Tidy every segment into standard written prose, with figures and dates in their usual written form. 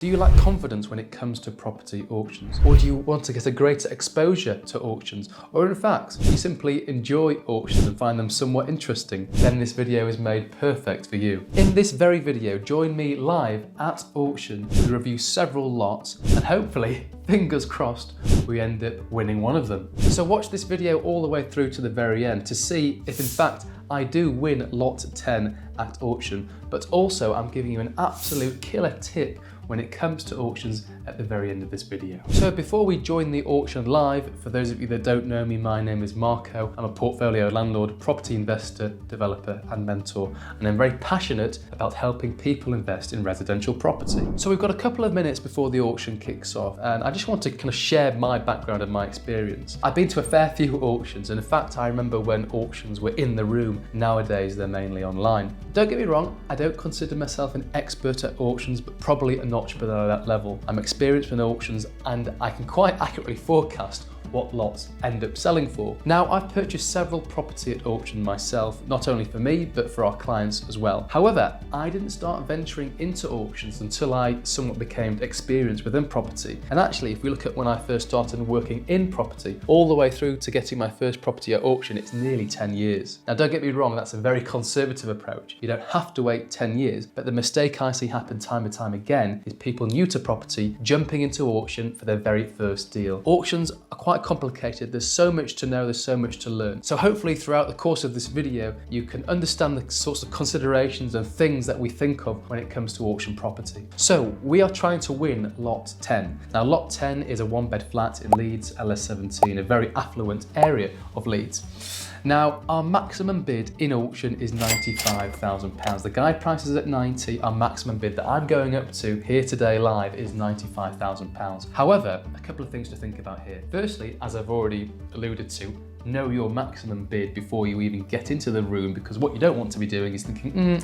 Do you lack confidence when it comes to property auctions? Or do you want to get a greater exposure to auctions? Or in fact, you simply enjoy auctions and find them somewhat interesting? Then this video is made perfect for you. In this very video, join me live at auction to review several lots and hopefully, fingers crossed, we end up winning one of them. So watch this video all the way through to the very end to see if in fact I do win lot 10 at auction, but also I'm giving you an absolute killer tip when it comes to auctions at the very end of this video. So before we join the auction live, for those of you that don't know me, my name is Marco. I'm a portfolio landlord, property investor, developer and mentor, and I'm very passionate about helping people invest in residential property. So we've got a couple of minutes before the auction kicks off, and I just want to kind of share my background and my experience. I've been to a fair few auctions, and in fact I remember when auctions were in the room. Nowadays they're mainly online. Don't get me wrong, I don't consider myself an expert at auctions, but probably a notch below that level. I'm experienced in auctions and I can quite accurately forecast what lots end up selling for. Now, I've purchased several property at auction myself, not only for me, but for our clients as well. However, I didn't start venturing into auctions until I somewhat became experienced within property. And actually, if we look at when I first started working in property, all the way through to getting my first property at auction, it's nearly 10 years. Now, don't get me wrong, that's a very conservative approach. You don't have to wait 10 years, but the mistake I see happen time and time again is people new to property jumping into auction for their very first deal. Auctions are quite complicated. There's so much to know, there's so much to learn. So hopefully throughout the course of this video, you can understand the sorts of considerations and things that we think of when it comes to auction property. So we are trying to win lot 10. Now lot 10 is a 1-bed flat in Leeds, LS17, a very affluent area of Leeds. Now, our maximum bid in auction is £95,000. The guide price is at 90. Our maximum bid that I'm going up to here today live is £95,000. However, a couple of things to think about here. Firstly, as I've already alluded to, know your maximum bid before you even get into the room, because what you don't want to be doing is thinking,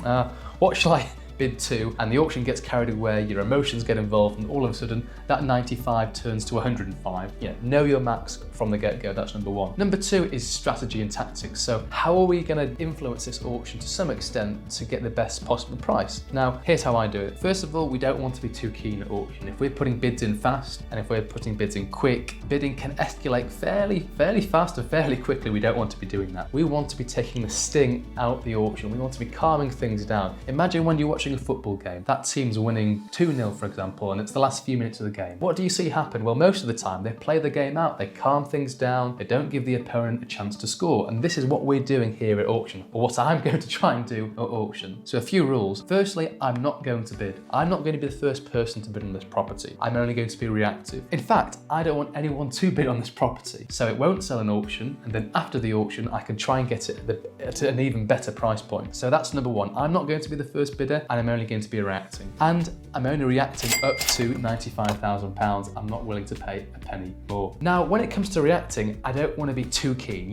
what shall I bid to, and the auction gets carried away, your emotions get involved, and all of a sudden that 95 turns to 105. Know your max from the get-go, that's number one. Number two is strategy and tactics. So how are we going to influence this auction to some extent to get the best possible price? Now, here's how I do it. First of all, we don't want to be too keen at auction. If we're putting bids in fast, and if we're putting bids in quick, bidding can escalate fairly fast and fairly quickly. We don't want to be doing that. We want to be taking the sting out the auction. We want to be calming things down. Imagine when you're watching a football game, that team's winning 2-0 for example, and it's the last few minutes of the game. What do you see happen? Well, most of the time they play the game out, they calm things down, they don't give the opponent a chance to score, and this is what we're doing here at auction, or what I'm going to try and do at auction. So a few rules. Firstly, I'm not going to bid. I'm not going to be the first person to bid on this property. I'm only going to be reactive. In fact, I don't want anyone to bid on this property, so it won't sell in auction, and then after the auction I can try and get it at an even better price point. So that's number one. I'm not going to be the first bidder, and I'm only going to be reacting. And I'm only reacting up to £95,000. I'm not willing to pay a penny more. Now, when it comes to reacting, I don't want to be too keen.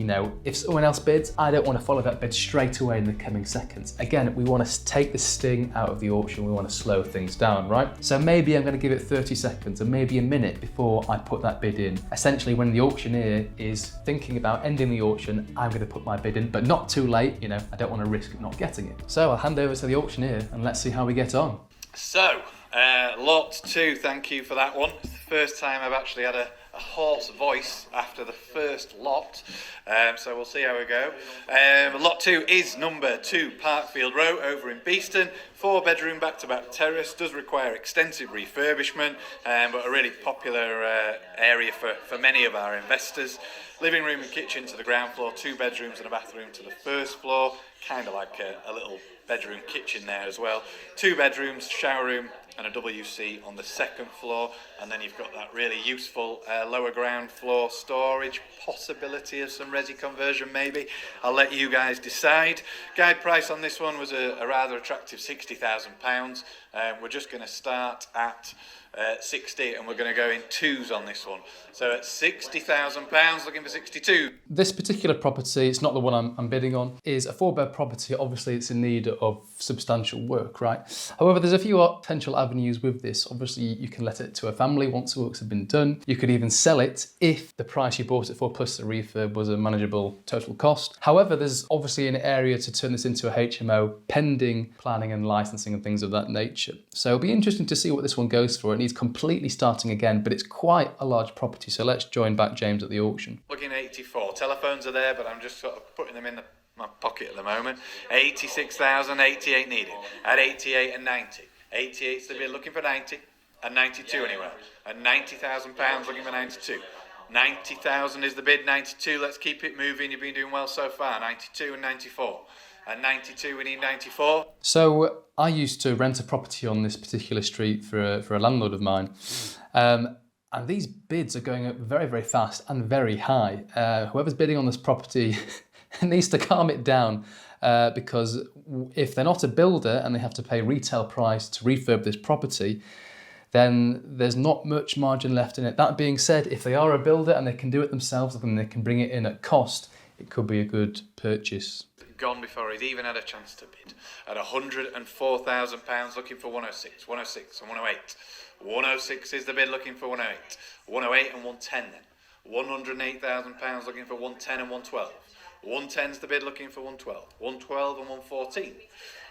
If someone else bids, I don't want to follow that bid straight away in the coming seconds. Again, we want to take the sting out of the auction. We want to slow things down, right? So maybe I'm going to give it 30 seconds or maybe a minute before I put that bid in. Essentially, when the auctioneer is thinking about ending the auction, I'm going to put my bid in, but not too late. I don't want to risk not getting it. So I'll hand over to the auctioneer and let's see how we get on. So, lot 2, thank you for that one. It's the first time I've actually had a hoarse voice after the first lot, so we'll see how we go. Lot 2 is number 2 Parkfield Row over in Beeston. 4-bedroom back-to-back terrace, does require extensive refurbishment, but a really popular area for many of our investors. Living room and kitchen to the ground floor, 2 bedrooms and a bathroom to the first floor, kind of like a little bedroom kitchen there as well. 2 bedrooms, shower room and a WC on the second floor, and then you've got that really useful lower ground floor storage, possibility of some resi conversion maybe. I'll let you guys decide. Guide price on this one was a rather attractive £60,000. We're just going to start at 60 and we're going to go in twos on this one. So at £60,000, looking for 62. This particular property, it's not the one I'm bidding on, is a 4-bed property. Obviously it's in need of substantial work, right? However, there's a few potential avenues with this. Obviously, you can let it to a family once the works have been done. You could even sell it if the price you bought it for plus the refurb was a manageable total cost. However, there's obviously an area to turn this into a HMO pending planning and licensing and things of that nature. So it'll be interesting to see what this one goes for. It needs completely starting again, but it's quite a large property. So let's join back James at the auction. Looking at 84. Telephones are there, but I'm just sort of putting them in my pocket at the moment. 86,000, 88 needed. At 88 and 90. 88's the bid, looking for 90. And 92 anyway. And £90,000 looking for 92. 90,000 is the bid, 92. Let's keep it moving. You've been doing well so far. 92 and 94. And 92, we need 94. So I used to rent a property on this particular street for a landlord of mine. And these bids are going up very, very fast and very high. Whoever's bidding on this property needs to calm it down because if they're not a builder and they have to pay retail price to refurb this property, then there's not much margin left in it. That being said, if they are a builder and they can do it themselves and they can bring it in at cost, it could be a good purchase. Gone before he's even had a chance to bid. At £104,000 looking for 106, 106 and 108. 106 is the bid looking for 108. 108 and 110 then. £108,000 looking for 110 and 112. 110's the bid looking for 112. 112 and 114.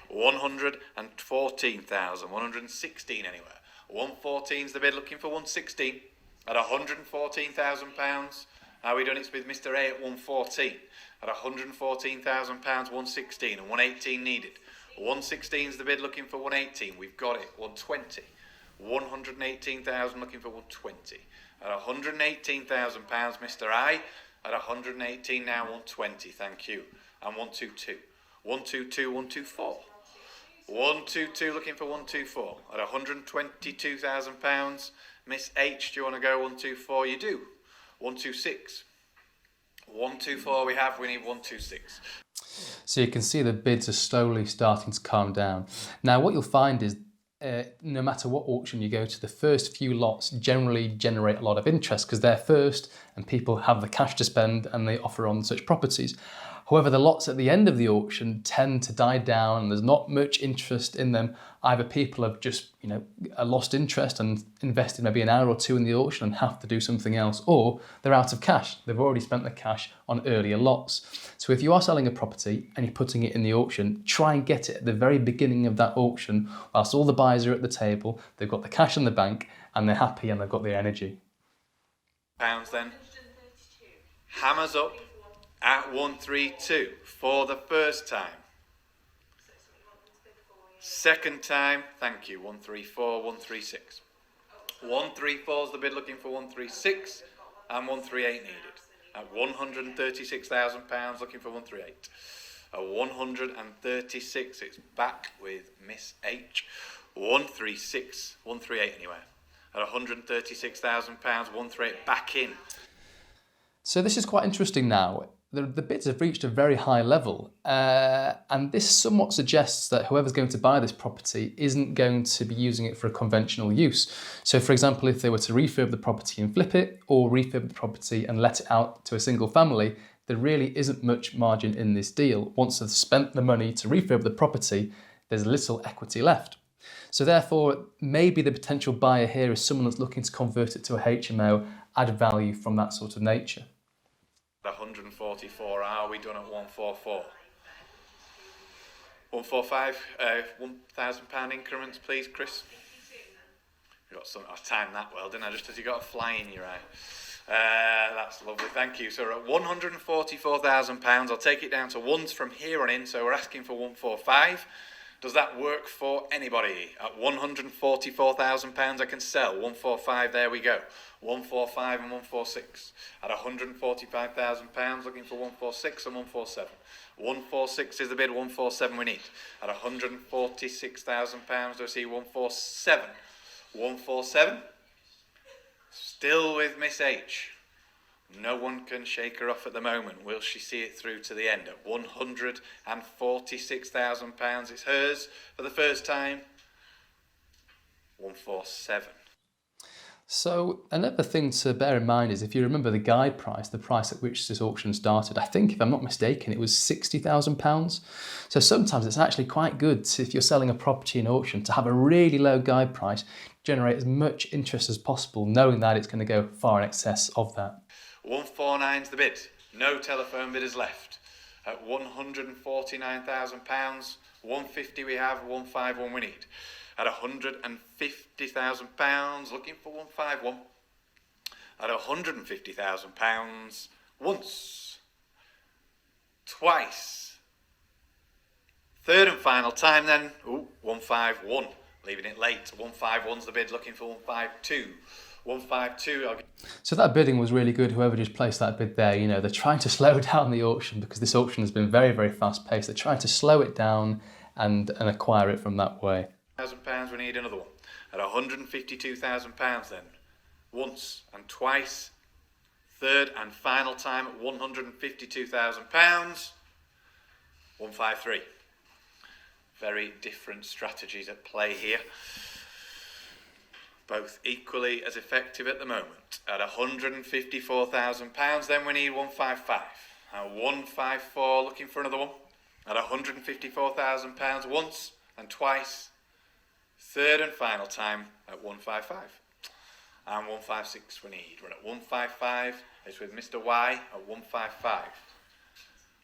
114,000. 116 anywhere. 114's the bid looking for 116. At £114,000. How we done it's with Mr. A at 114. At £114,000, 116 and 118 needed. 116's the bid looking for 118. We've got it. 120. 118,000 looking for 120. At £118,000, Mr. I. At 118 now, 120. Thank you. And 122. 122, 124. 122 looking for 124. At £122,000, Miss H, do you want to go 124? You do. 126. 124 we have, we need 126. So you can see the bids are slowly starting to calm down. Now what you'll find is no matter what auction you go to, the first few lots generally generate a lot of interest because they're first and people have the cash to spend and they offer on such properties. However, the lots at the end of the auction tend to die down and there's not much interest in them. Either people have just, lost interest and invested maybe an hour or two in the auction and have to do something else, or they're out of cash. They've already spent the cash on earlier lots. So if you are selling a property and you're putting it in the auction, try and get it at the very beginning of that auction whilst all the buyers are at the table, they've got the cash in the bank and they're happy and they've got the energy. Pounds then. Hammers up at 132 for the first time. Second time, thank you, 134, 136. 134 is the bid looking for 136 and 138 needed. At £136,000 looking for 138. At 136, it's back with Miss H. 136, 138 anywhere. At £136,000, 138 back in. So this is quite interesting now. The bids have reached a very high level and this somewhat suggests that whoever's going to buy this property isn't going to be using it for a conventional use. So for example, if they were to refurb the property and flip it or refurb the property and let it out to a single family, there really isn't much margin in this deal. Once they've spent the money to refurb the property, there's little equity left. So therefore, maybe the potential buyer here is someone that's looking to convert it to a HMO, add value from that sort of nature. 144, are we done at 144? 145, £1,000 increments, please, Chris. You got some. I timed that well, didn't I? Just as you got a fly in your eye. That's lovely, thank you. So we're at £144,000. I'll take it down to ones from here on in. So we're asking for 145. Does that work for anybody? At £144,000 I can sell. 145, there we go. 145 and 146. At £145,000 looking for 146 and 147. 146 is the bid, 147 we need. At £146,000 do I see 147? 147. Still with Miss H. No one can shake her off at the moment. Will she see it through to the end? At £146,000, it's hers for the first time. 147. So another thing to bear in mind is if you remember the guide price, the price at which this auction started, I think if I'm not mistaken, it was £60,000. So sometimes it's actually quite good to, if you're selling a property in auction, to have a really low guide price, generate as much interest as possible, knowing that it's going to go far in excess of that. 149's the bid. No telephone bidders left. At £149,000, 150 we have, 151 we need. At £150,000, looking for 151. At £150,000, once, twice. Third and final time then, 151. Leaving it late. 151's the bid, looking for 152. 152. So that bidding was really good, whoever just placed that bid there. You know, they're trying to slow down the auction because this auction has been very, very fast paced. They're trying to slow it down and acquire it from that way. £1,000, we need another one. At £152,000 then. Once and twice. Third and final time at £152,000. 153. Very different strategies at play here. Both equally as effective at the moment. At £154,000 then we need 155. At 154 looking for another one. At £154,000 once and twice. Third and final time at 155. And 156 we need. We're at 155. It's with Mr. Y at 155.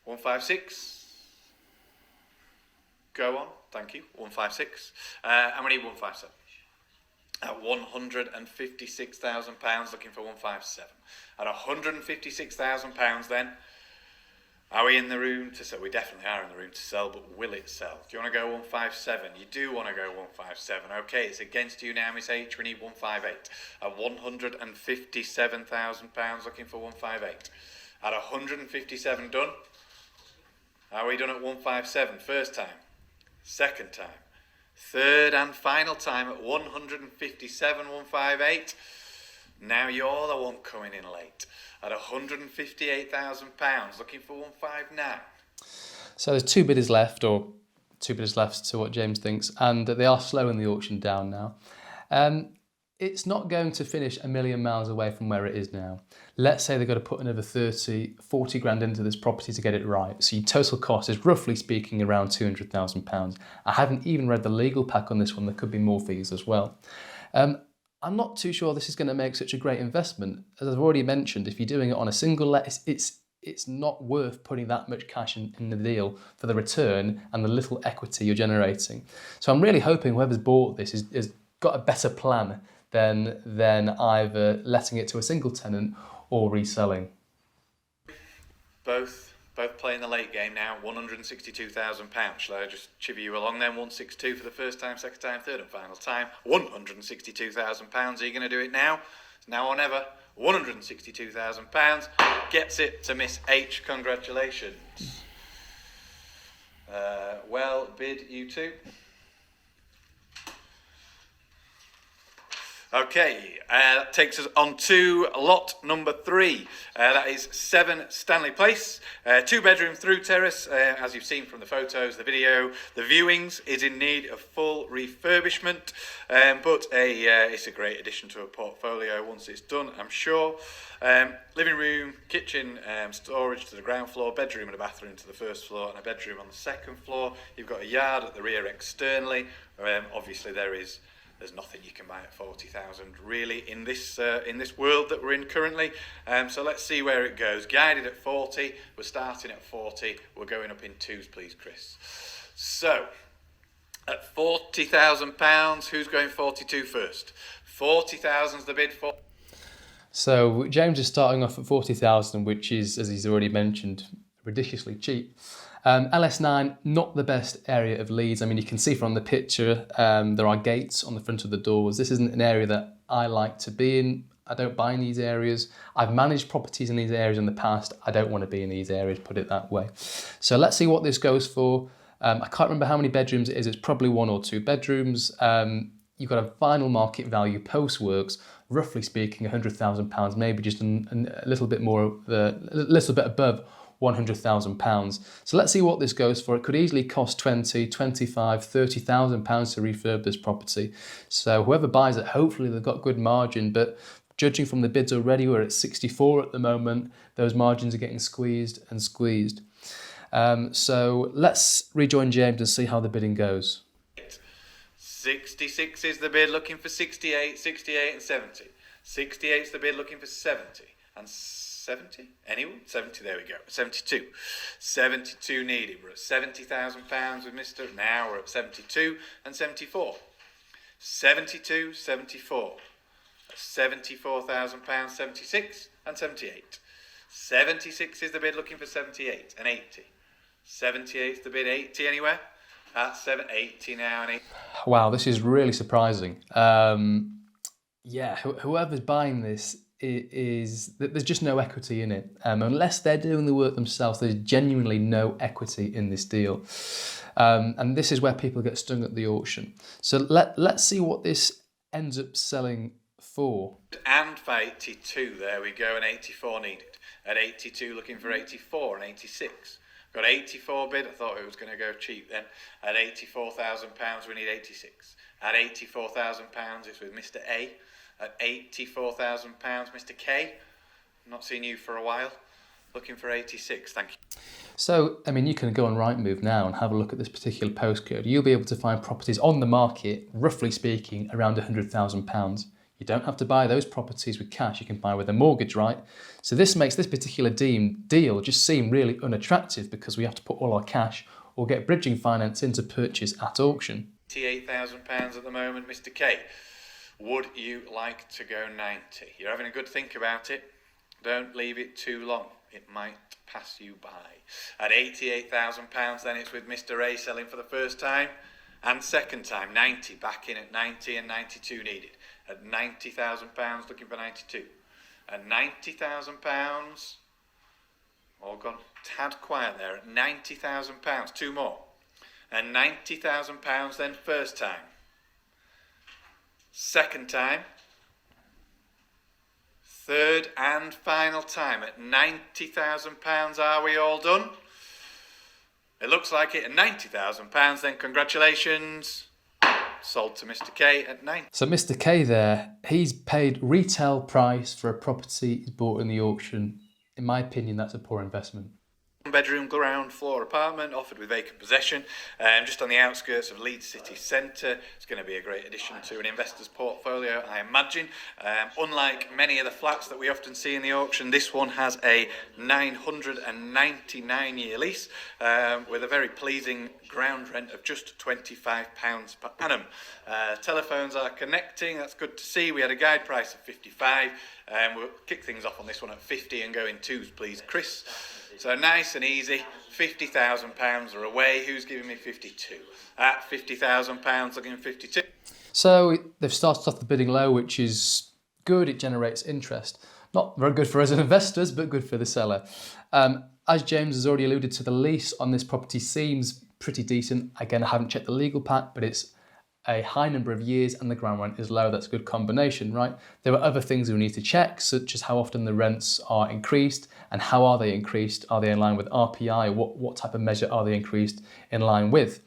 156. Go on. Thank you. 156. And we need 157. At £156,000 looking for 157. At £156,000 then, are we in the room to sell? We definitely are in the room to sell, but will it sell? Do you want to go 157? You do want to go 157. Okay, it's against you now, Miss H. We need 158. At £157,000 looking for 158. At 157 done. Are we done at 157? First time. Second time. Third and final time at 157, 158. Now you're the one coming in late. At £158,000, looking for 159. So there's two bidders left, or two bidders left to what James thinks, and they are slowing the auction down now. It's not going to finish a million miles away from where it is now. Let's say they've got to put another 30, 40 grand into this property to get it right. So your total cost is roughly speaking around £200,000. I haven't even read the legal pack on this one. There could be more fees as well. I'm not too sure this is going to make such a great investment. As I've already mentioned, if you're doing it on a single let, it's not worth putting that much cash in the deal for the return and the little equity you're generating. So I'm really hoping whoever's bought this has got a better plan than either letting it to a single tenant or reselling. Both playing the late game now. £162,000. Shall I just chivvy you along then? 162 for the first time, second time, third and final time. £162,000. Are you going to do it now? It's now or never. £162,000 gets it to Miss H. Congratulations. Well bid, you two. Okay, that takes us on to lot number 3. That is 7 Stanley Place. 2-bedroom through terrace, as you've seen from the photos, the video. The viewings is in need of full refurbishment, but it's a great addition to a portfolio once it's done, I'm sure. Living room, kitchen, storage to the ground floor, bedroom and a bathroom to the first floor, and a bedroom on the second floor. You've got a yard at the rear externally. Obviously there's nothing you can buy at 40,000 really in this world that we're in currently. So let's see where it goes. Guided at 40, we're starting at 40, we're going up in twos, please, Chris. So at £40,000, who's going 42 first? 40,000's the bid for. So James is starting off at 40,000, which is, as he's already mentioned, ridiculously cheap. LS9, not the best area of Leeds. I mean, you can see from the picture, there are gates on the front of the doors. This isn't an area that I like to be in. I don't buy in these areas. I've managed properties in these areas in the past. I don't want to be in these areas, put it that way. So let's see what this goes for. I can't remember how many bedrooms it is. It's probably 1 or 2 bedrooms. You've got a final market value post-works, roughly speaking, £100,000, maybe just a little bit more, a little bit above £100,000. So let's see what this goes for. It could easily cost 20, 25, £30,000 to refurb this property. So whoever buys it, hopefully they've got good margin, but judging from the bids already, we're at 64 at the moment, those margins are getting squeezed and squeezed. So let's rejoin James and see how the bidding goes. 66 is the bid, looking for 68, 68 and 70. 68 is the bid, looking for 70. And 70? Anyone? 70, there we go. 72. 72 needed. We're at £70,000 with Mr. Now we're at 72 and 74. 72, 74. £74,000, 76 and 78. 76 is the bid, looking for 78 and 80. 78 is the bid, 80 anywhere? That's 780 now and 80. Wow, this is really surprising. Whoever's buying this there's just no equity in it. Unless they're doing the work themselves, there's genuinely no equity in this deal. And this is where people get stung at the auction. So let's see what this ends up selling for. And for 82, there we go, and 84 needed. At 82, looking for 84 and 86. Got 84 bid, I thought it was going to go cheap then. At £84,000, we need 86. At £84,000, it's with Mr. A. At £84,000, Mr. K. Not seen you for a while. Looking for 86, thank you. So, I mean, you can go on Rightmove now and have a look at this particular postcode. You'll be able to find properties on the market, roughly speaking, around £100,000. You don't have to buy those properties with cash, you can buy with a mortgage, right? So this makes this particular deal just seem really unattractive because we have to put all our cash or get bridging finance into purchase at auction. £88,000 at the moment, Mr. K. Would you like to go 90? You're having a good think about it. Don't leave it too long. It might pass you by. At £88,000, then it's with Mr. A selling for the first time and second time. 90, back in at 90 and 92 needed. At £90,000, looking for 92. At £90,000, all gone tad quiet there. At £90,000, two more. At £90,000, then first time. Second time. Third and final time. At £90,000, are we all done? It looks like it. At £90,000, then congratulations. Sold to Mr. K at 90. So Mr. K there, he's paid retail price for a property he's bought in the auction. In my opinion, that's a poor investment. Bedroom ground floor apartment offered with vacant possession, just on the outskirts of Leeds city centre. It's going to be a great addition to an investor's portfolio, I imagine. Unlike many of the flats that we often see in the auction, this one has a 999-year lease with a very pleasing ground rent of just £25 per annum. Telephones are connecting, that's good to see. We had a guide price of 55. We'll kick things off on this one at 50 and go in twos, please, Chris. So nice and easy, £50,000 are away. Who's giving me 52? At £50,000, looking at 52. So they've started off the bidding low, which is good. It generates interest. Not very good for us as investors, but good for the seller. As James has already alluded to, the lease on this property seems pretty decent. Again, I haven't checked the legal pack, but it's a high number of years and the ground rent is low. That's a good combination, right? There are other things we need to check, such as how often the rents are increased and how are they increased? Are they in line with RPI? What type of measure are they increased in line with?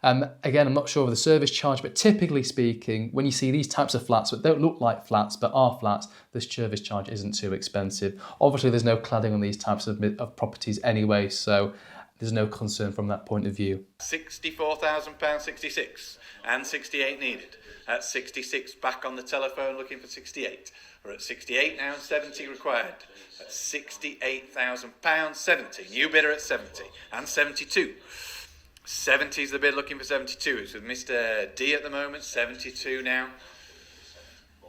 Again, I'm not sure of the service charge, but typically speaking, when you see these types of flats that don't look like flats but are flats, this service charge isn't too expensive. Obviously, there's no cladding on these types of properties anyway, so there's no concern from that point of view. £64,000, 66 and 68 needed. At 66, back on the telephone looking for 68. We're at 68 now and 70 required. At £68,000, 70. New bidder at 70 and 72. 70 is the bid, looking for 72. It's with Mr. D at the moment, 72 now.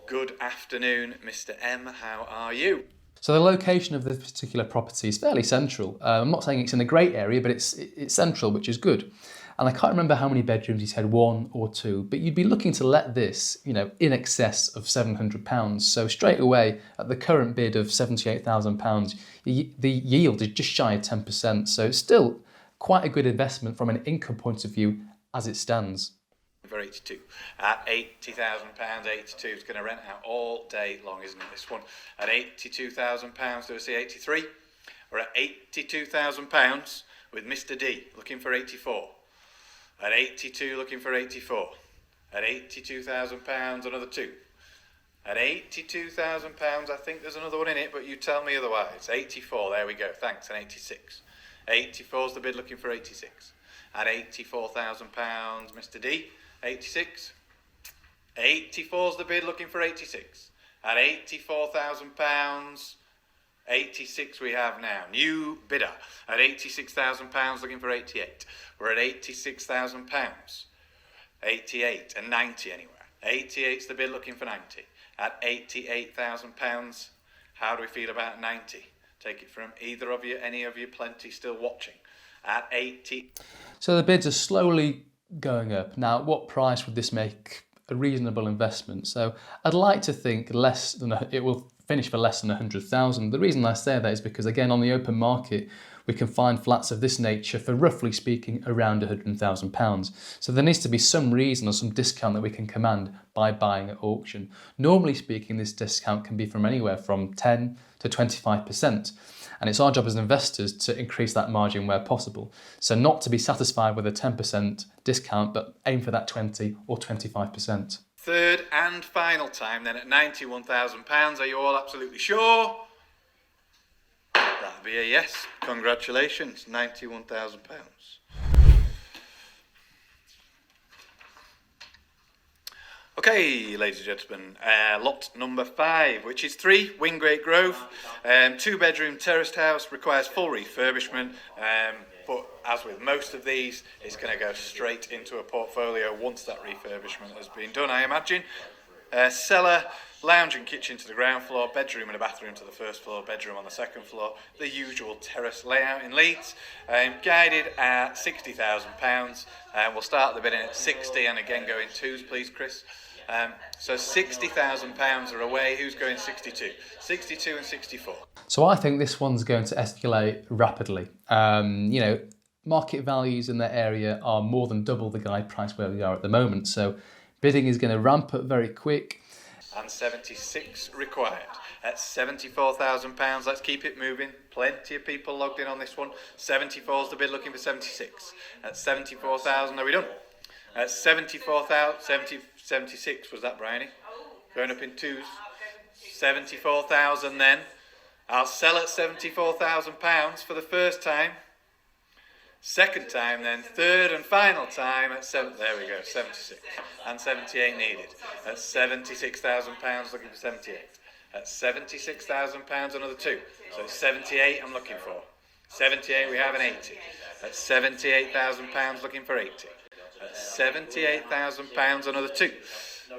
Good afternoon, Mr. M. How are you? So the location of this particular property is fairly central. I'm not saying it's in a great area, but it's central, which is good. And I can't remember how many bedrooms he said, 1 or 2, but you'd be looking to let this, in excess of £700. So straight away, at the current bid of £78,000, the yield is just shy of 10%. So it's still quite a good investment from an income point of view as it stands. For 82. At £80,000, 82 is going to rent out all day long, isn't it, this one? At £82,000, do I see 83? We're at £82,000 with Mr. D looking for 84. At 82 looking for 84. At £82,000 another 2. At £82,000 I think there's another one in it, but you tell me otherwise. 84, there we go, thanks, and 86. 84's the bid looking for 86. At £84,000 Mr. D, 86. 84's the bid looking for 86. At £84,000, 86 we have now. New bidder at £86,000 looking for 88. We're at £86,000. 88 and 90 anywhere. 88's the bid looking for 90. At £88,000, how do we feel about 90? Take it from either of you, any of you, plenty still watching. At 80. So the bids are slowly going up. Now, at what price would this make a reasonable investment? So I'd like to think it will finish for less than 100,000. The reason I say that is because, again, on the open market, we can find flats of this nature for, roughly speaking, around £100,000. So there needs to be some reason or some discount that we can command by buying at auction. Normally speaking, this discount can be from anywhere from 10 to 25%. And it's our job as investors to increase that margin where possible. So not to be satisfied with a 10% discount, but aim for that 20 or 25%. Third and final time then at £91,000. Are you all absolutely sure? That'll be a yes. Congratulations, £91,000. Okay, ladies and gentlemen, lot number 5, which is 3 Wingate Grove, 2-bedroom terraced house, requires full refurbishment, but as with most of these, it's going to go straight into a portfolio once that refurbishment has been done, I imagine. Cellar, lounge and kitchen to the ground floor, bedroom and a bathroom to the first floor, bedroom on the second floor, the usual terrace layout in Leeds, guided at £60,000, and we'll start the bidding at 60 and again go in twos, please, Chris. So £60,000 are away. Who's going 62? 62 and 64. So I think this one's going to escalate rapidly. Market values in that area are more than double the guide price where we are at the moment. So bidding is going to ramp up very quick. And 76 required. At £74,000, let's keep it moving. Plenty of people logged in on this one. 74's the bid looking for 76. At 74,000, are we done? At 76, was that, Bryony? Going up in twos. 74,000 then. I'll sell at £74,000 for the first time. Second time then, third and final time at there we go, 76. And 78 needed. At £76,000 looking for 78. At £76,000 another 2. So it's 78 I'm looking for. 78 we have an 80. At £78,000 looking for 80. At £78,000 another 2.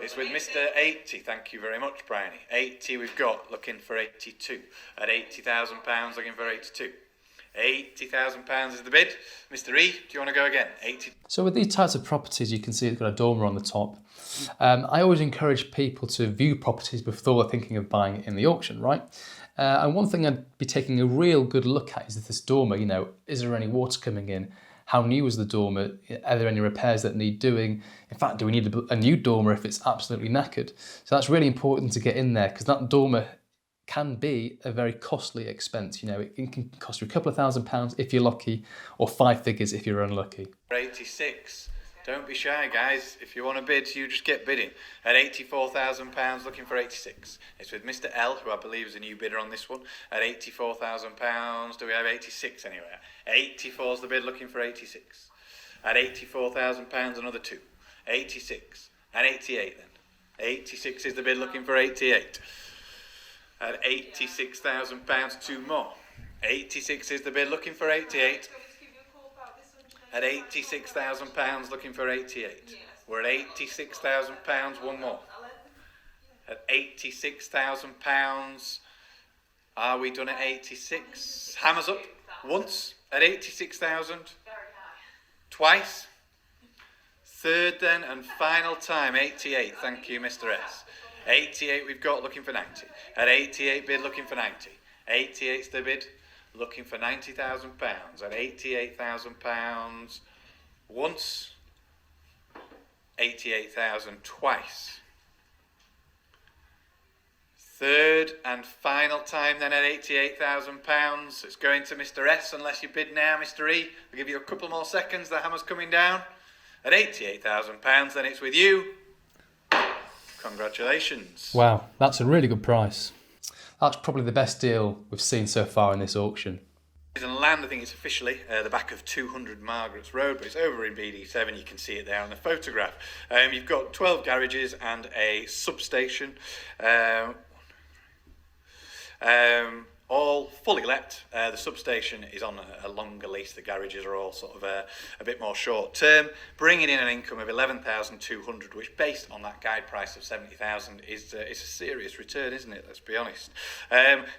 It's with Mr. 80, thank you very much, Bryony. 80 we've got, looking for 82. At £80,000 looking for 82. £80,000 is the bid. Mr. E, do you want to go again? 80. So with these types of properties, you can see it's got a dormer on the top. I always encourage people to view properties before they're thinking of buying it in the auction, right? And one thing I'd be taking a real good look at is this dormer, is there any water coming in? How new is the dormer? Are there any repairs that need doing? In fact, do we need a new dormer if it's absolutely knackered? So that's really important to get in there because that dormer can be a very costly expense. It can cost you a couple of £1,000s if you're lucky, or 5 figures if you're unlucky. 86. Don't be shy, guys. If you want to bid, you just get bidding. At £84,000, looking for 86. It's with Mr. L, who I believe is a new bidder on this one. At £84,000, do we have 86 anywhere? 84's the bid, looking for 86. At £84,000, another 2. 86. And 88 then. 86 is the bid, looking for 88. At £86,000, 2 more. 86 is the bid, looking for 88. At £86,000, looking for 88. We're at £86,000, 1 more. At £86,000, are we done at 86? Hammers up, once, at 86,000. Twice. Third then, and final time, 88, thank you, Mr. S. 88 we've got, looking for 90. At 88 bid, looking for 90. 88's the bid, looking for £90,000. At £88,000 once, 88,000 twice. Third third and final time then at £88,000. It's going to Mr. S unless you bid now, Mr. E. I'll give you a couple more seconds. The hammer's coming down. At £88,000, then it's with you. Congratulations. Wow, that's a really good price. That's probably the best deal we've seen so far in this auction. And land, I think it's officially the back of 200 Margaret's Road, but it's over in BD7. You can see it there on the photograph. You've got 12 garages and a substation. All fully let. The substation is on a longer lease. The garages are all sort of a bit more short term, bringing in an income of 11,200, which based on that guide price of 70,000 is a serious return, isn't it? Let's be honest.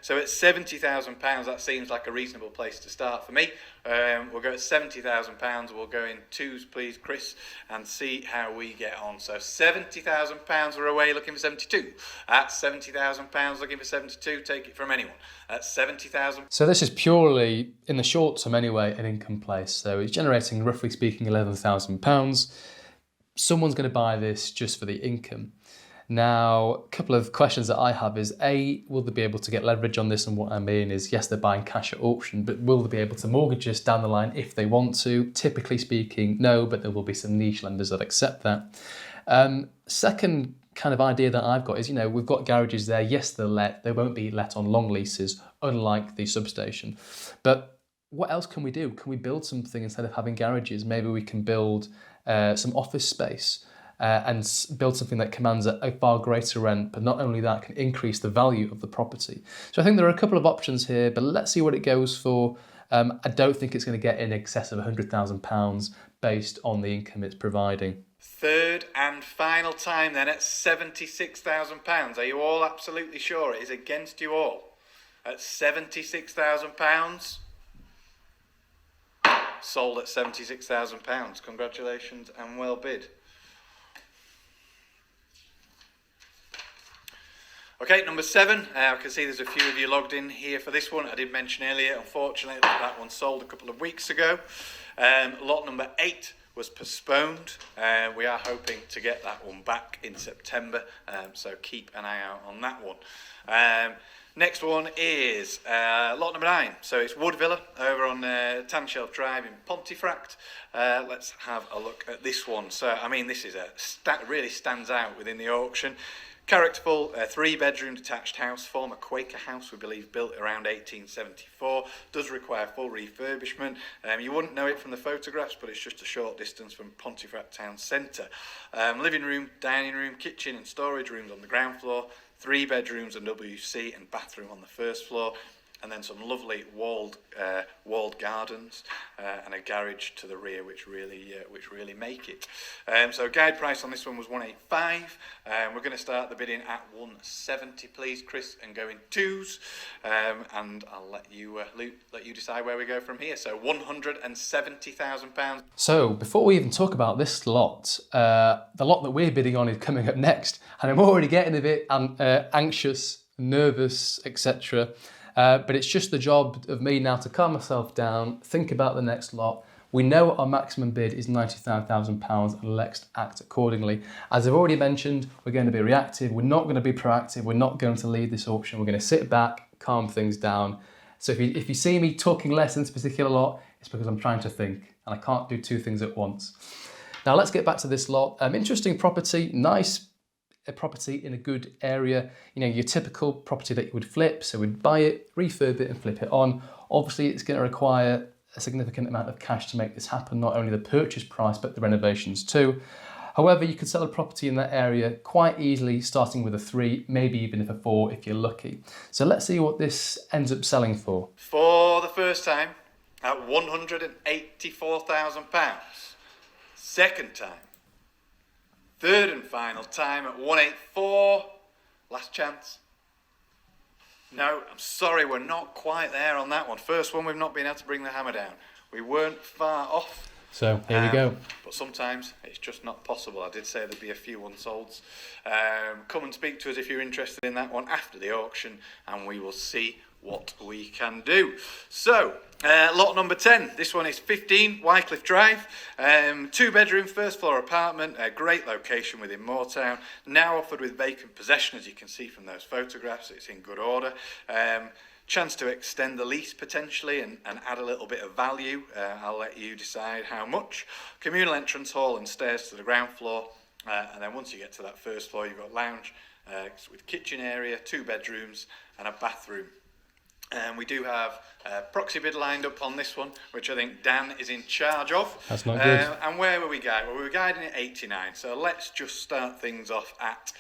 So at £70,000, that seems like a reasonable place to start for me. We'll go at £70,000. We'll go in twos, please, Chris, and see how we get on. So £70,000, we're away looking for 72. At £70,000, looking for 72. Take it from anyone. At 70,000. So this is purely, in the short term anyway, an income place. So it's generating, roughly speaking, £11,000. Someone's going to buy this just for the income. Now, a couple of questions that I have is, A, will they be able to get leverage on this? And what I mean is, yes, they're buying cash at auction, but will they be able to mortgage this down the line if they want to? Typically speaking, no, but there will be some niche lenders that accept that. Second kind of idea that I've got is, we've got garages there. Yes, they're let. They won't be let on long leases, unlike the substation. But what else can we do? Can we build something instead of having garages? Maybe we can build some office space. And build something that commands a far greater rent, but not only that, can increase the value of the property. So I think there are a couple of options here, but let's see what it goes for. I don't think it's going to get in excess of £100,000 based on the income it's providing. Third and final time then at £76,000. Are you all absolutely sure it is against you all? At £76,000. Sold at £76,000. Congratulations and well bid. Okay, number 7. I can see there's a few of you logged in here for this one. I did mention earlier, unfortunately, that one sold a couple of weeks ago. Lot number 8 was postponed. We are hoping to get that one back in September, so keep an eye out on that one. Next one is lot number 9. So it's Wood Villa over on Tanshelf Drive in Pontefract. Let's have a look at this one. So, I mean, this is really stands out within the auction. Characterful 3-bedroom detached house, former Quaker house, we believe, built around 1874. Does require full refurbishment. You wouldn't know it from the photographs, but it's just a short distance from Pontefract town centre. Living room, dining room, kitchen and storage rooms on the ground floor. 3 bedrooms and WC and bathroom on the first floor. And then some lovely walled gardens and a garage to the rear, which really make it. So guide price on this one was 185. We're going to start the bidding at 170, please, Chris, and go in twos. And I'll let you decide where we go from here. So £170,000. So before we even talk about this lot, the lot that we're bidding on is coming up next, and I'm already getting a bit anxious, nervous, etc. But it's just the job of me now to calm myself down, think about the next lot. We know our maximum bid is £95,000 and let's act accordingly. As I've already mentioned, we're going to be reactive. We're not going to be proactive. We're not going to lead this auction. We're going to sit back, calm things down. So if you see me talking less in this particular lot, it's because I'm trying to think and I can't do 2 things at once. Now let's get back to this lot. Interesting property, nice a property in a good area, your typical property that you would flip. So we'd buy it, refurb it and flip it on. Obviously it's going to require a significant amount of cash to make this happen, not only the purchase price, but the renovations too. However, you could sell a property in that area quite easily, starting with a 3, maybe even a 4 if you're lucky. So let's see what this ends up selling for. For the first time at £184,000. Second time. Third and final time at 184. Last chance. No, I'm sorry, we're not quite there on that one. First one, we've not been able to bring the hammer down. We weren't far off. So here we go. But sometimes it's just not possible. I did say there'd be a few unsolds. Come and speak to us if you're interested in that one after the auction, and we will see what we can do. So, lot number 10. This one is 15 Wycliffe Drive. 2-bedroom, first floor apartment. A great location within Moortown. Now offered with vacant possession, as you can see from those photographs. It's in good order. Chance to extend the lease potentially and add a little bit of value. I'll let you decide how much. Communal entrance hall and stairs to the ground floor. And then once you get to that first floor, you've got lounge with kitchen area, 2 bedrooms and a bathroom. We do have a proxy bid lined up on this one, which I think Dan is in charge of. That's not good. And where were we guiding? Well, we were guiding at 89. So let's just start things off at,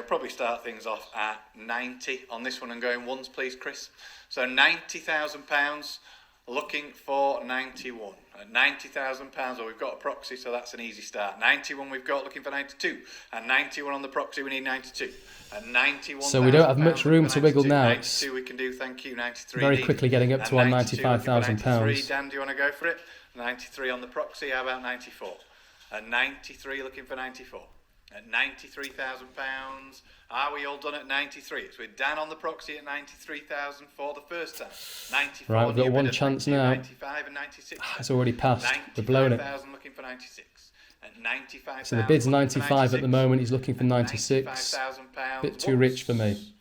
probably start things off at 90 on this one and going ones, please, Chris. So £90,000, looking for 91. At £90,000, well, we've got a proxy, so that's an easy start. 91 we've got, looking for 92. And 91 on the proxy, we need 92. At 91. So we don't have much room to wiggle now. 92 we can do, thank you. 93. Very quickly getting up to our £95,000. Dan, do you want to go for it? 93 on the proxy, how about 94? At 93, looking for 94. At £93,000, are we all done at 93? It's with Dan on the proxy at 93,000 for the first time. 94. Right, we've got one chance now. 95 and 96. It's already passed. We're blowing it. 95,000 looking for 96. At 95,000. So the bid's 95 at the moment. He's looking for 96. £95,000. Bit too rich for me.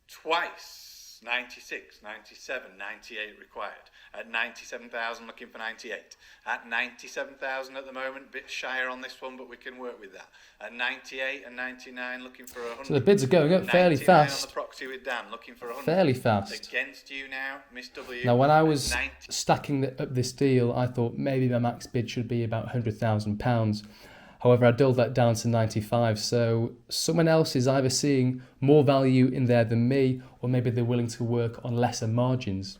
Twice. 96, 97, 98 required. At 97,000, looking for 98. At 97,000 at the moment, bit shyer on this one, but we can work with that. At 98 and 99, looking for 100. So the bids are going up fairly fast. On the proxy with Dan, looking for 100. Fairly fast. Against you now, Miss W. Now, when I was stacking up this deal, I thought maybe my max bid should be about £100,000. However, I dulled that down to 95, so someone else is either seeing more value in there than me, or maybe they're willing to work on lesser margins.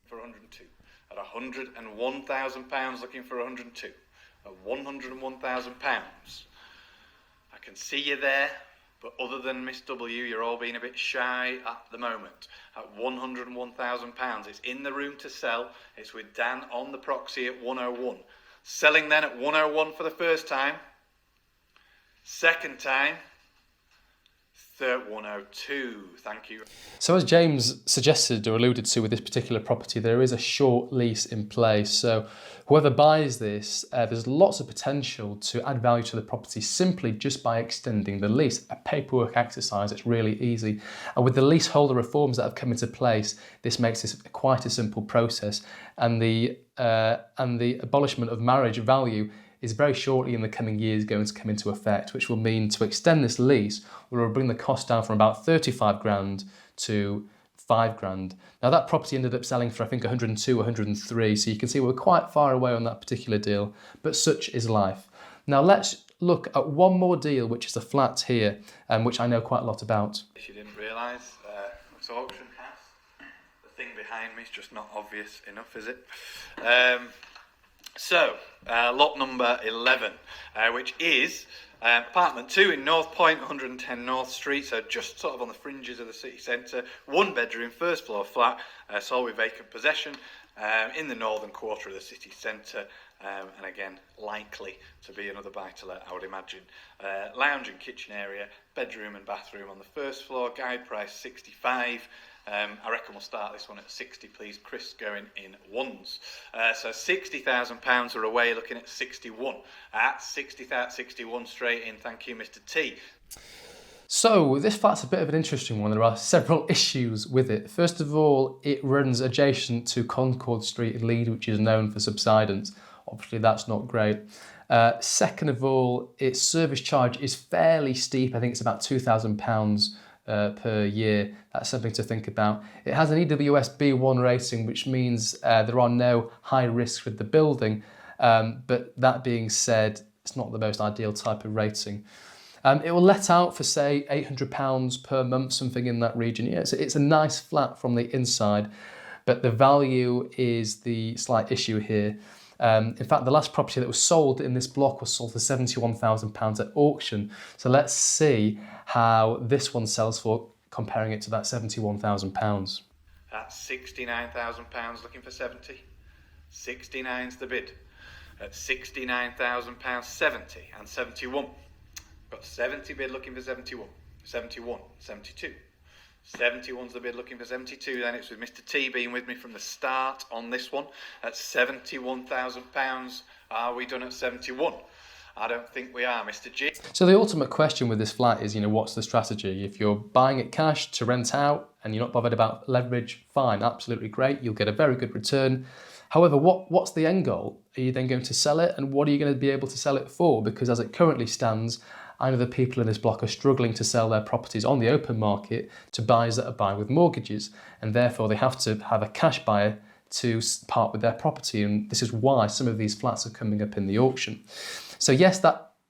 For 102. At £101,000, looking for 102. At £101,000. I can see you there, but other than Miss W, you're all being a bit shy at the moment. At £101,000, it's in the room to sell. It's with Dan on the proxy at 101. Selling then at 101 for the first time. Second time, third 102. Thank you. So as James suggested or alluded to with this particular property, there is a short lease in place. So whoever buys this, there's lots of potential to add value to the property simply just by extending the lease. A paperwork exercise, it's really easy. And with the leaseholder reforms that have come into place, this makes this quite a simple process. And the abolishment of marriage value is very shortly in the coming years going to come into effect, which will mean to extend this lease, we'll bring the cost down from about 35 grand to 5 grand. Now that property ended up selling for I think 102, 103, so you can see we're quite far away on that particular deal, but such is life. Now let's look at one more deal, which is a flat here, which I know quite a lot about. If you didn't realise, this auction house, the thing behind me is just not obvious enough, is it? So, lot number 11, which is apartment 2 in North Point, 110 North Street, so just sort of on the fringes of the city centre. 1 bedroom, first floor flat, sold with vacant possession in the northern quarter of the city centre, and again, likely to be another buy-to-let, I would imagine. Lounge and kitchen area, bedroom and bathroom on the first floor, guide price 65. I reckon we'll start this one at 60, please. Chris going in ones. So £60,000 are away, looking at 61. At 61 straight in. Thank you, Mr. T. So this flat's a bit of an interesting one. There are several issues with it. First of all, it runs adjacent to Concord Street in Leeds, which is known for subsidence. Obviously, that's not great. Second of all, its service charge is fairly steep. I think it's about £2,000 per year. That's something to think about. It has an EWS B1 rating, which means there are no high risks with the building. But that being said, it's not the most ideal type of rating. It will let out for, say, £800 per month, something in that region. Yeah, it's a nice flat from the inside, but the value is the slight issue here. In fact, the last property that was sold in this block was sold for £71,000 at auction. So let's see how this one sells for, comparing it to that £71,000. That's £69,000, looking for 70. 69's the bid. At £69,000, 70 and 71. Got 70 bid, looking for 71. 71, 72. 71's the bid looking for 72. Then it's with Mr. T being with me from the start on this one at £71,000. Are we done at 71? I don't think we are, Mr. G. So the ultimate question with this flat is, what's the strategy? If you're buying it cash to rent out and you're not bothered about leverage, fine, absolutely great. You'll get a very good return. However, what's the end goal? Are you then going to sell it? And what are you going to be able to sell it for? Because as it currently stands, I know the people in this block are struggling to sell their properties on the open market to buyers that are buying with mortgages. And therefore they have to have a cash buyer to part with their property. And this is why some of these flats are coming up in the auction. So yes,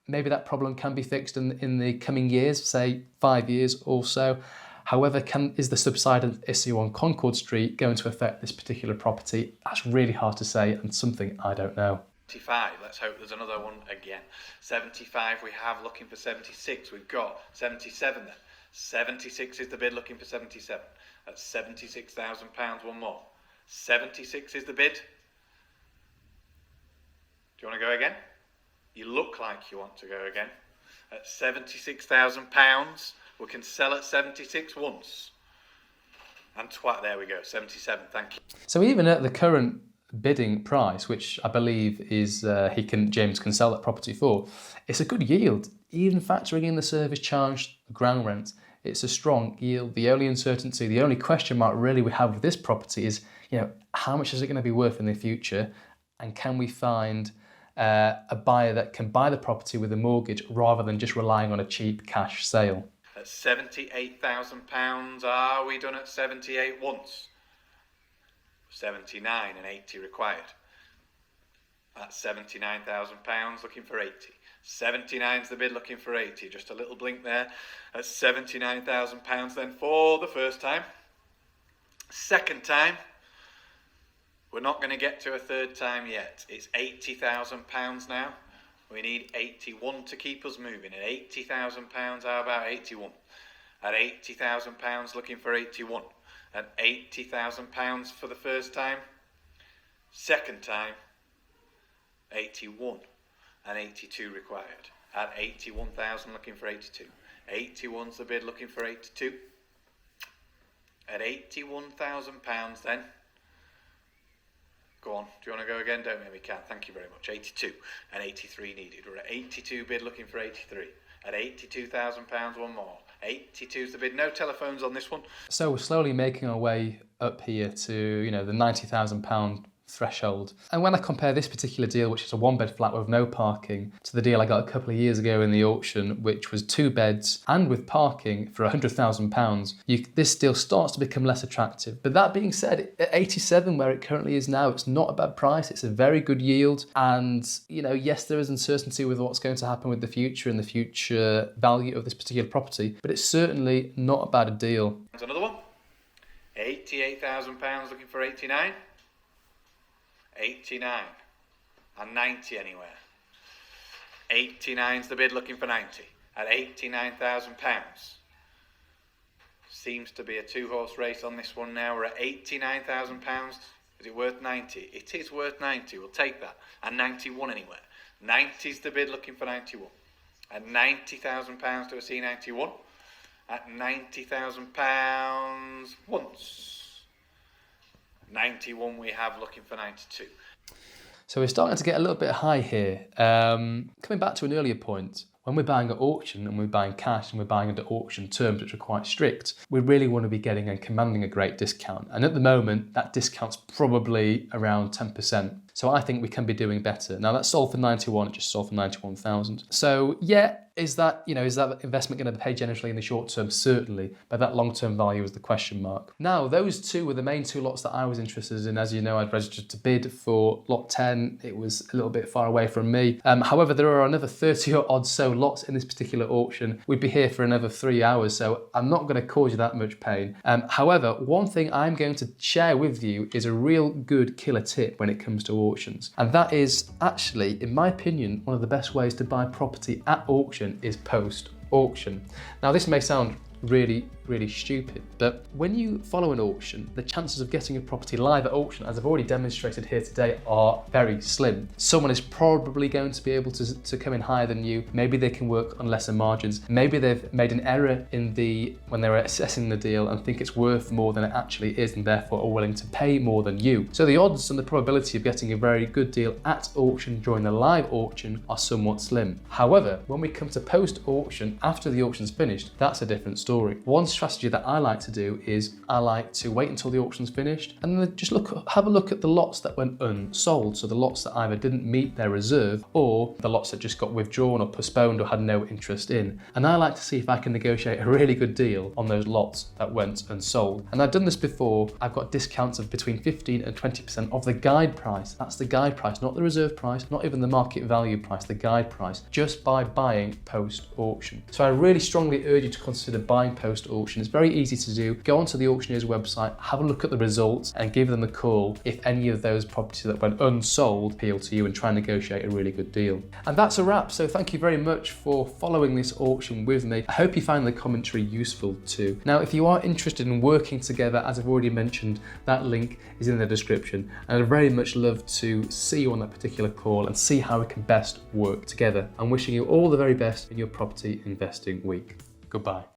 maybe that problem can be fixed in the coming years, say 5 years or so. However, is the subsidence issue on Concord Street going to affect this particular property? That's really hard to say and something I don't know. 75, let's hope there's another one again. 75 we have looking for 76, we've got 77 then. 76 is the bid looking for 77. That's £76,000, one more. 76 is the bid. Do you want to go again? You look like you want to go again. At £76,000, we can sell at 76 once. And there we go, 77, thank you. So even at the current bidding price, which I believe is James can sell that property for, it's a good yield. Even factoring in the service charge, the ground rent, it's a strong yield. The only uncertainty, the only question mark really we have with this property is, how much is it going to be worth in the future? And can we find a buyer that can buy the property with a mortgage rather than just relying on a cheap cash sale? At £78,000, are we done at 78 once? 79 and 80 required. That's £79,000 looking for 80. 79's the bid looking for 80. Just a little blink there. At £79,000 then for the first time. Second time. We're not going to get to a third time yet. It's £80,000 now. We need 81 to keep us moving. At £80,000, how about 81? At £80,000 looking for 81. At £80,000 for the first time. Second time, 81 and 82 required. At 81,000 looking for 82. 81's the bid looking for 82. At £81,000 then. Go on, do you want to go again? Don't make me count, thank you very much. 82 and 83 needed. We're at 82 bid looking for 83. At £82,000, one more. 82's the bid. No telephones on this one. So we're slowly making our way up here to, the £90,000 threshold. And when I compare this particular deal, which is a 1-bed flat with no parking, to the deal I got a couple of years ago in the auction, which was 2 beds and with parking for £100,000, this deal starts to become less attractive. But that being said, at 87, where it currently is now, it's not a bad price. It's a very good yield. And, yes, there is uncertainty with what's going to happen with the future and the future value of this particular property, but it's certainly not a bad deal. There's another one. £88,000 looking for 89. 89 and 90 anywhere. 89's the bid looking for 90 at £89,000. Seems to be a 2-horse race on this one now. We're at £89,000. Is it worth 90? It is worth 90. We'll take that. And 91 anywhere. 90's the bid looking for 91. At £90,000 to a C91. At £90,000 once. 91 we have looking for 92. So we're starting to get a little bit high here. Coming back to an earlier point, when we're buying at auction and we're buying cash and we're buying under auction terms, which are quite strict, we really want to be getting and commanding a great discount. And at the moment, that discount's probably around 10%. So I think we can be doing better. Now that's sold for 91, it just sold for 91,000. So yeah, is that investment going to pay generously in the short term? Certainly, but that long-term value is the question mark. Now, those two were the main 2 lots that I was interested in. As you know, I'd registered to bid for lot 10. It was a little bit far away from me. However, there are another 30 or odd so lots in this particular auction. We'd be here for another 3 hours, so I'm not going to cause you that much pain. However, one thing I'm going to share with you is a real good killer tip when it comes to auctions. And that is actually, in my opinion, one of the best ways to buy property at auction is post-auction. Now this may sound really stupid. But when you follow an auction, the chances of getting a property live at auction, as I've already demonstrated here today, are very slim. Someone is probably going to be able to come in higher than you. Maybe they can work on lesser margins. Maybe they've made an error when they were assessing the deal and think it's worth more than it actually is, and therefore are willing to pay more than you. So the odds and the probability of getting a very good deal at auction during the live auction are somewhat slim. However, when we come to post-auction, after the auction's finished, that's a different story. One strategy that I like to do is I like to wait until the auction's finished and then just have a look at the lots that went unsold. So the lots that either didn't meet their reserve or the lots that just got withdrawn or postponed or had no interest in. And I like to see if I can negotiate a really good deal on those lots that went unsold. And I've done this before. I've got discounts of between 15 and 20% of the guide price. That's the guide price, not the reserve price, not even the market value price, the guide price, just by buying post-auction. So I really strongly urge you to consider buying post-auction. It's very easy to do. Go onto the auctioneer's website, have a look at the results and give them a call if any of those properties that went unsold appeal to you, and try and negotiate a really good deal. And that's a wrap. So thank you very much for following this auction with me. I hope you found the commentary useful too. Now, if you are interested in working together, as I've already mentioned, that link is in the description. And I'd very much love to see you on that particular call and see how we can best work together. I'm wishing you all the very best in your property investing week. Goodbye.